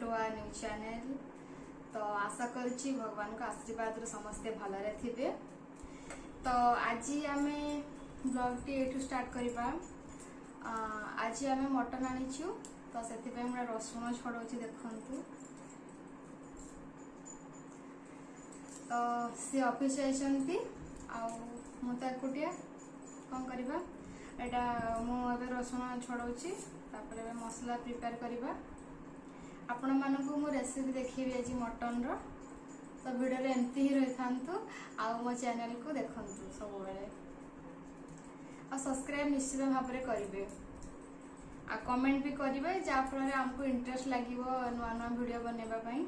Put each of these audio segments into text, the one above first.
To our news channel. तो आशा करुच्ची भगवान को आशीर्वाद समस्ते भलरे थिबे। तो आज आम ब्लॉग टी एठू स्टार्ट करवा। आज आम मटन आनीचु तो से रसुण छड़ाऊँ देखु। तो सी ऑफिस जाइछंती मु तो एकुटिया कौन करवा एटा मुझे रसुण छड़ाऊँगी तापर मसला प्रिपेयर करवा। आपण मानकु मु रेसिपी देखिए आज मटन रो। तो वीडियो रे एमती ही रही थांतु आउ मो चैनल को देखंतु सब बेले आ सब्सक्राइब निश्चित भाव में करेंगे आ कमेंट भी करेंगे जहाँफल आमको इंटरेस्ट लगे नुआ नुआ वीडियो बनवा पाई।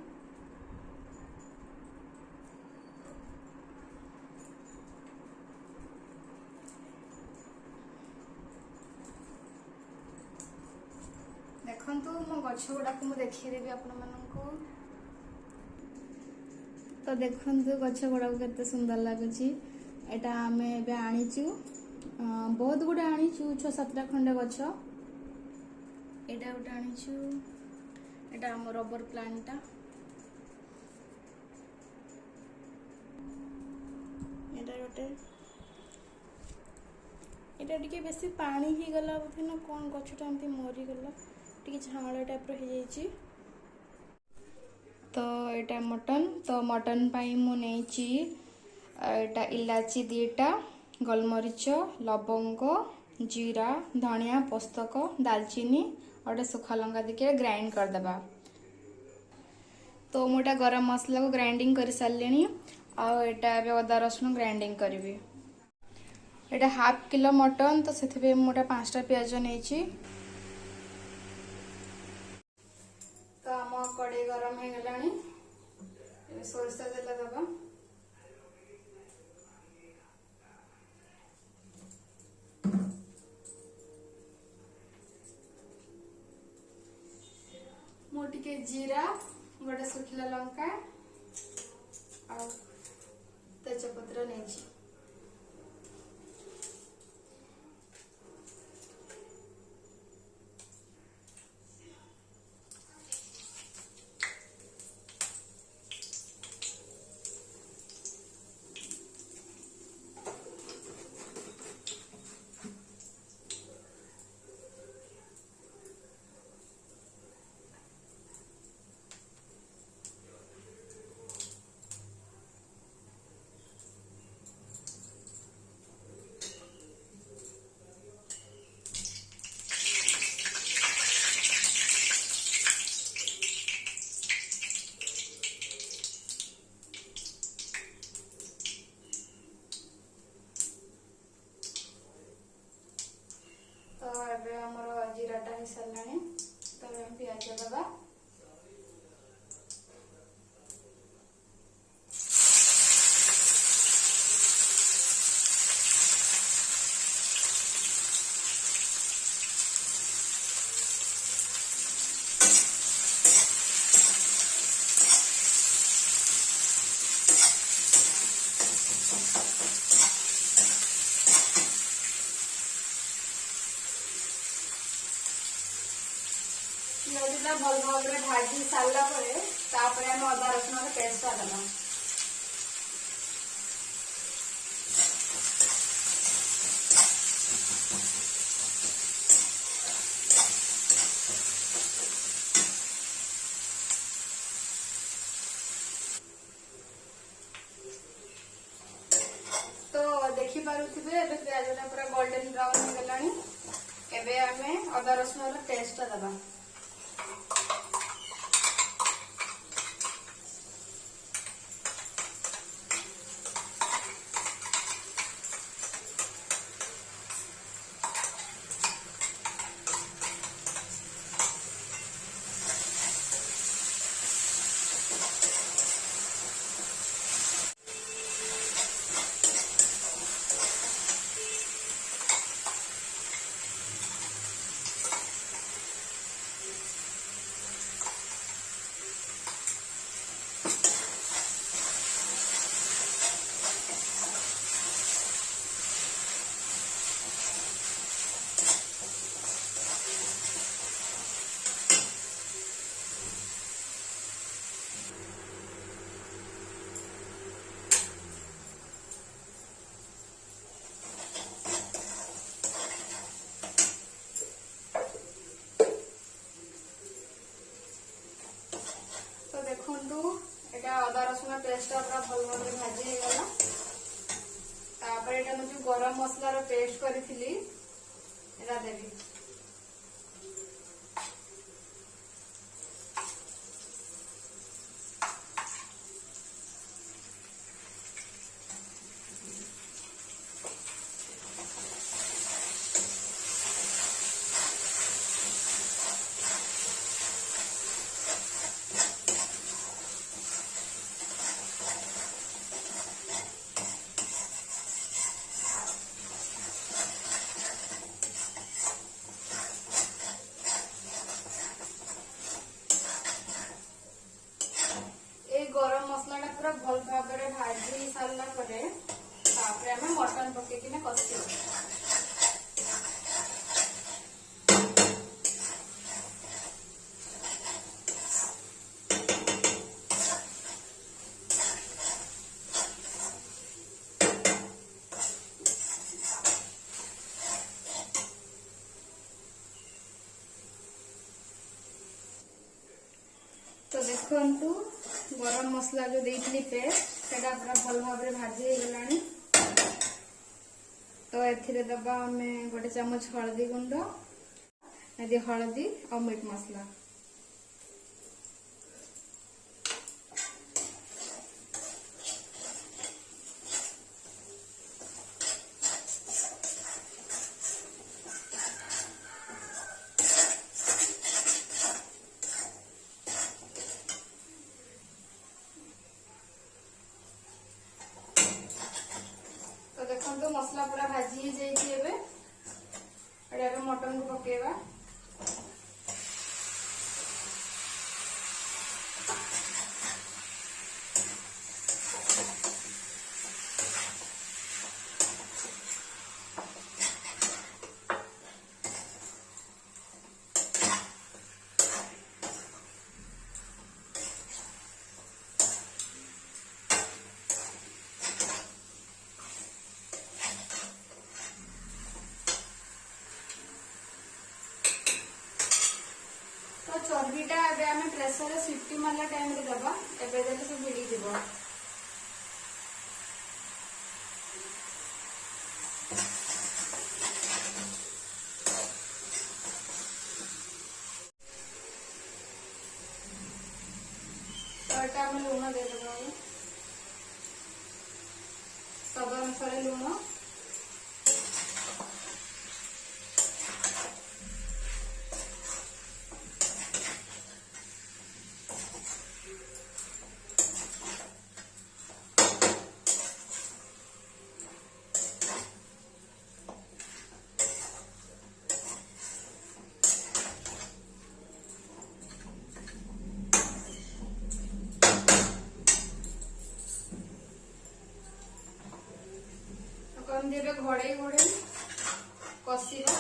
देखंतु मो गछ गुड़ाक मु देखीदेवी आपण मानकु। तो देखंतु गछ गुड़ाक केते सुंदर लगुची। एटा आमे एबे आनीचु बहुत गुडे आनीचु 6-7टा खंडे गछ। एटा गोटे आनीचु एटा हम रबर प्लांटटा। एटा गोटे एटा टिके बेसी पानी ही गला बोथे ना कोन गछटा एमती मरी गला टिके झांगला टाइप रो हे जाईची। तो एटा मटन तो मटन पाई मु नेची एटा इलाची 2टा गोलमरीच लवंग जीरा धनिया पोस्तक दालचीनी और सुखा लंका देखिए ग्राइंड कर देबा। तो मोटा गरम मसला को ग्राइंडिंग कर सारे आटा अदा रसुण ग्राइंडिंग करी। एटा हाफ किलो मटन तो से मोटा 5टा प्याज नहीं। तो आम कड़े गरम हो गलानी सोरिष तेल दबा। मोटे जीरा गोटे सुखिला लंका और तेजपत्र नहीं। जीराटा हो सारा तो प्याज दबा। भल भाव में भाजी सारा आम अदा रसुण पेस्ट देना। तो देखी पारुथिबे एबे प्याजटा पूरा गोल्डन ब्राउन हो गलानी। एबे आमे अदा रसुण पेस्ट देबा। देखंतु एटा अदा रसुण पेस्ट पूरा भल भाव भाजी हो गला। तापर एटा मु जो गरम मसला रो पेस्ट करिथिली एटा देबी। गरम मसला पूरा भल भाव भाजी सारा आम मटन पकईकिना कषि। तो देखंतु गरम मसला जो देइथली पेस्ट सेटा पूरा भल भाव भाजी हो गलानी। तो एथिरे दबा हमें गोटे चम्मच हळदी गुंड, यदि हळदी और मीट मसला। देखो मसला पूरा भाजी जाइए मटन को पकेवा। चर्बीटा आम प्रेसर सीटी मारला टाइम रे दबा एबे देले सब भिड़ी जीवो। तो एटा हम लूण दे देबो। स्वाद अनुसार लूण, घोड़े घोड़े कषिबा।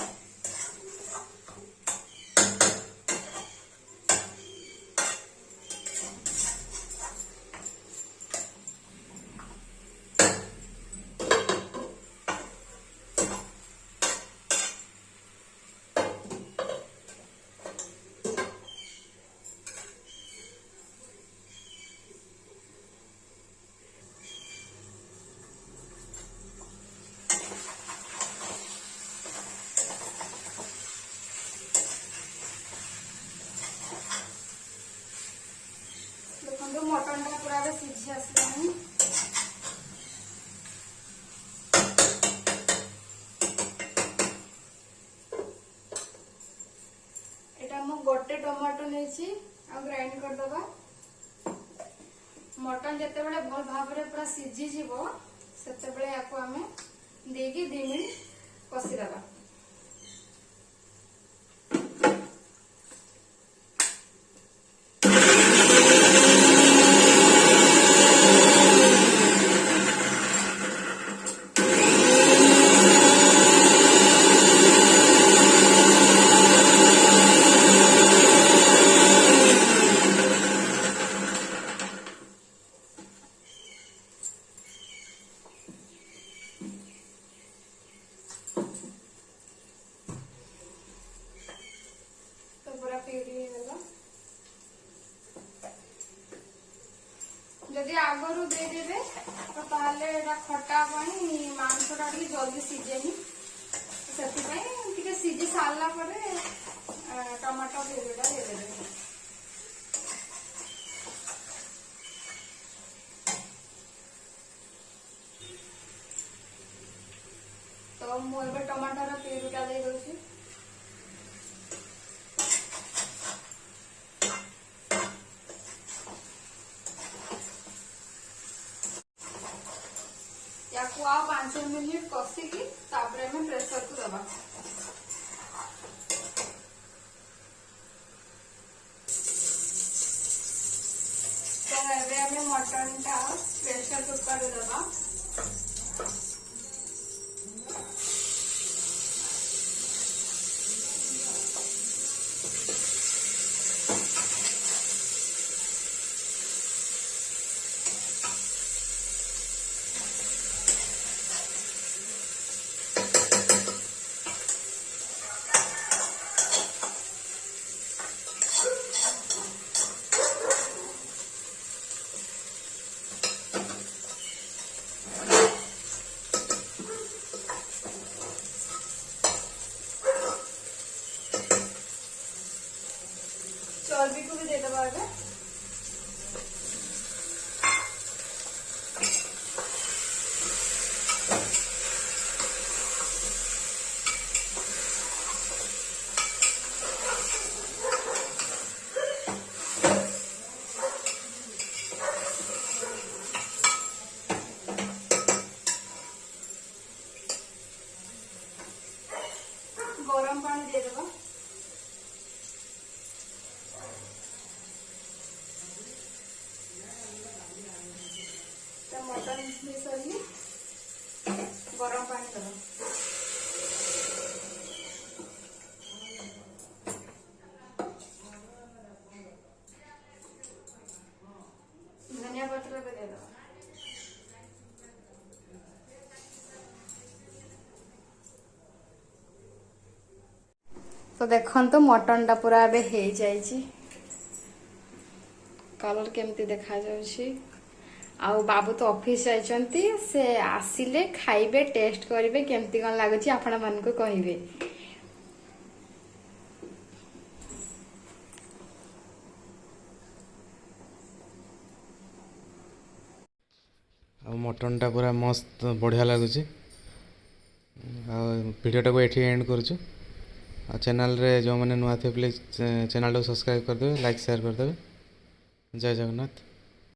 मटन टा पूरा सीझी आसलानी। एटा मु गोटे टमाटो नेछि आ ग्राइंड कर दबा। मटन जते बेले भल भाव रे पूरा सीझी जीवो सेते बेले याको हमें देगी 2 मिनिट कषि दबा। जदि आगरू देदेवे तो ताले खटा मांसटा टे जल्दी सीझेनि से सीझी सारा टमाटो प्यूरीटा देदेवे। तो मुझे टमाटर प्यूरीटा दे दूसरी। या 5 मिनिट कषिकी प्रेसर को दबा। तो मटन टा प्रेसर कुकर दबा। चर्बी को भी दे दबा आगे। गरम पानी दे दबा। मटन मिसली गरम पानी दबा। धनिया पत्र दे दबा। तो देखो मटन टा पूरा हो जाइए। कलर केमती देखा जाउछि। आउ बाबू तो ऑफिस जाइछंती से आसिले खाइबे टेस्ट करिवे केमती कोन लागुछि आपण मन को कहिबे। मटन टा पूरा मस्त बढ़िया लगुच। वीडियो को ये एंड करुचु। चैनल रे जो मैंने नुआ थे प्लीज चैनल को सब्सक्राइब करदे, लाइक शेयर करदे। जय जगन्नाथ।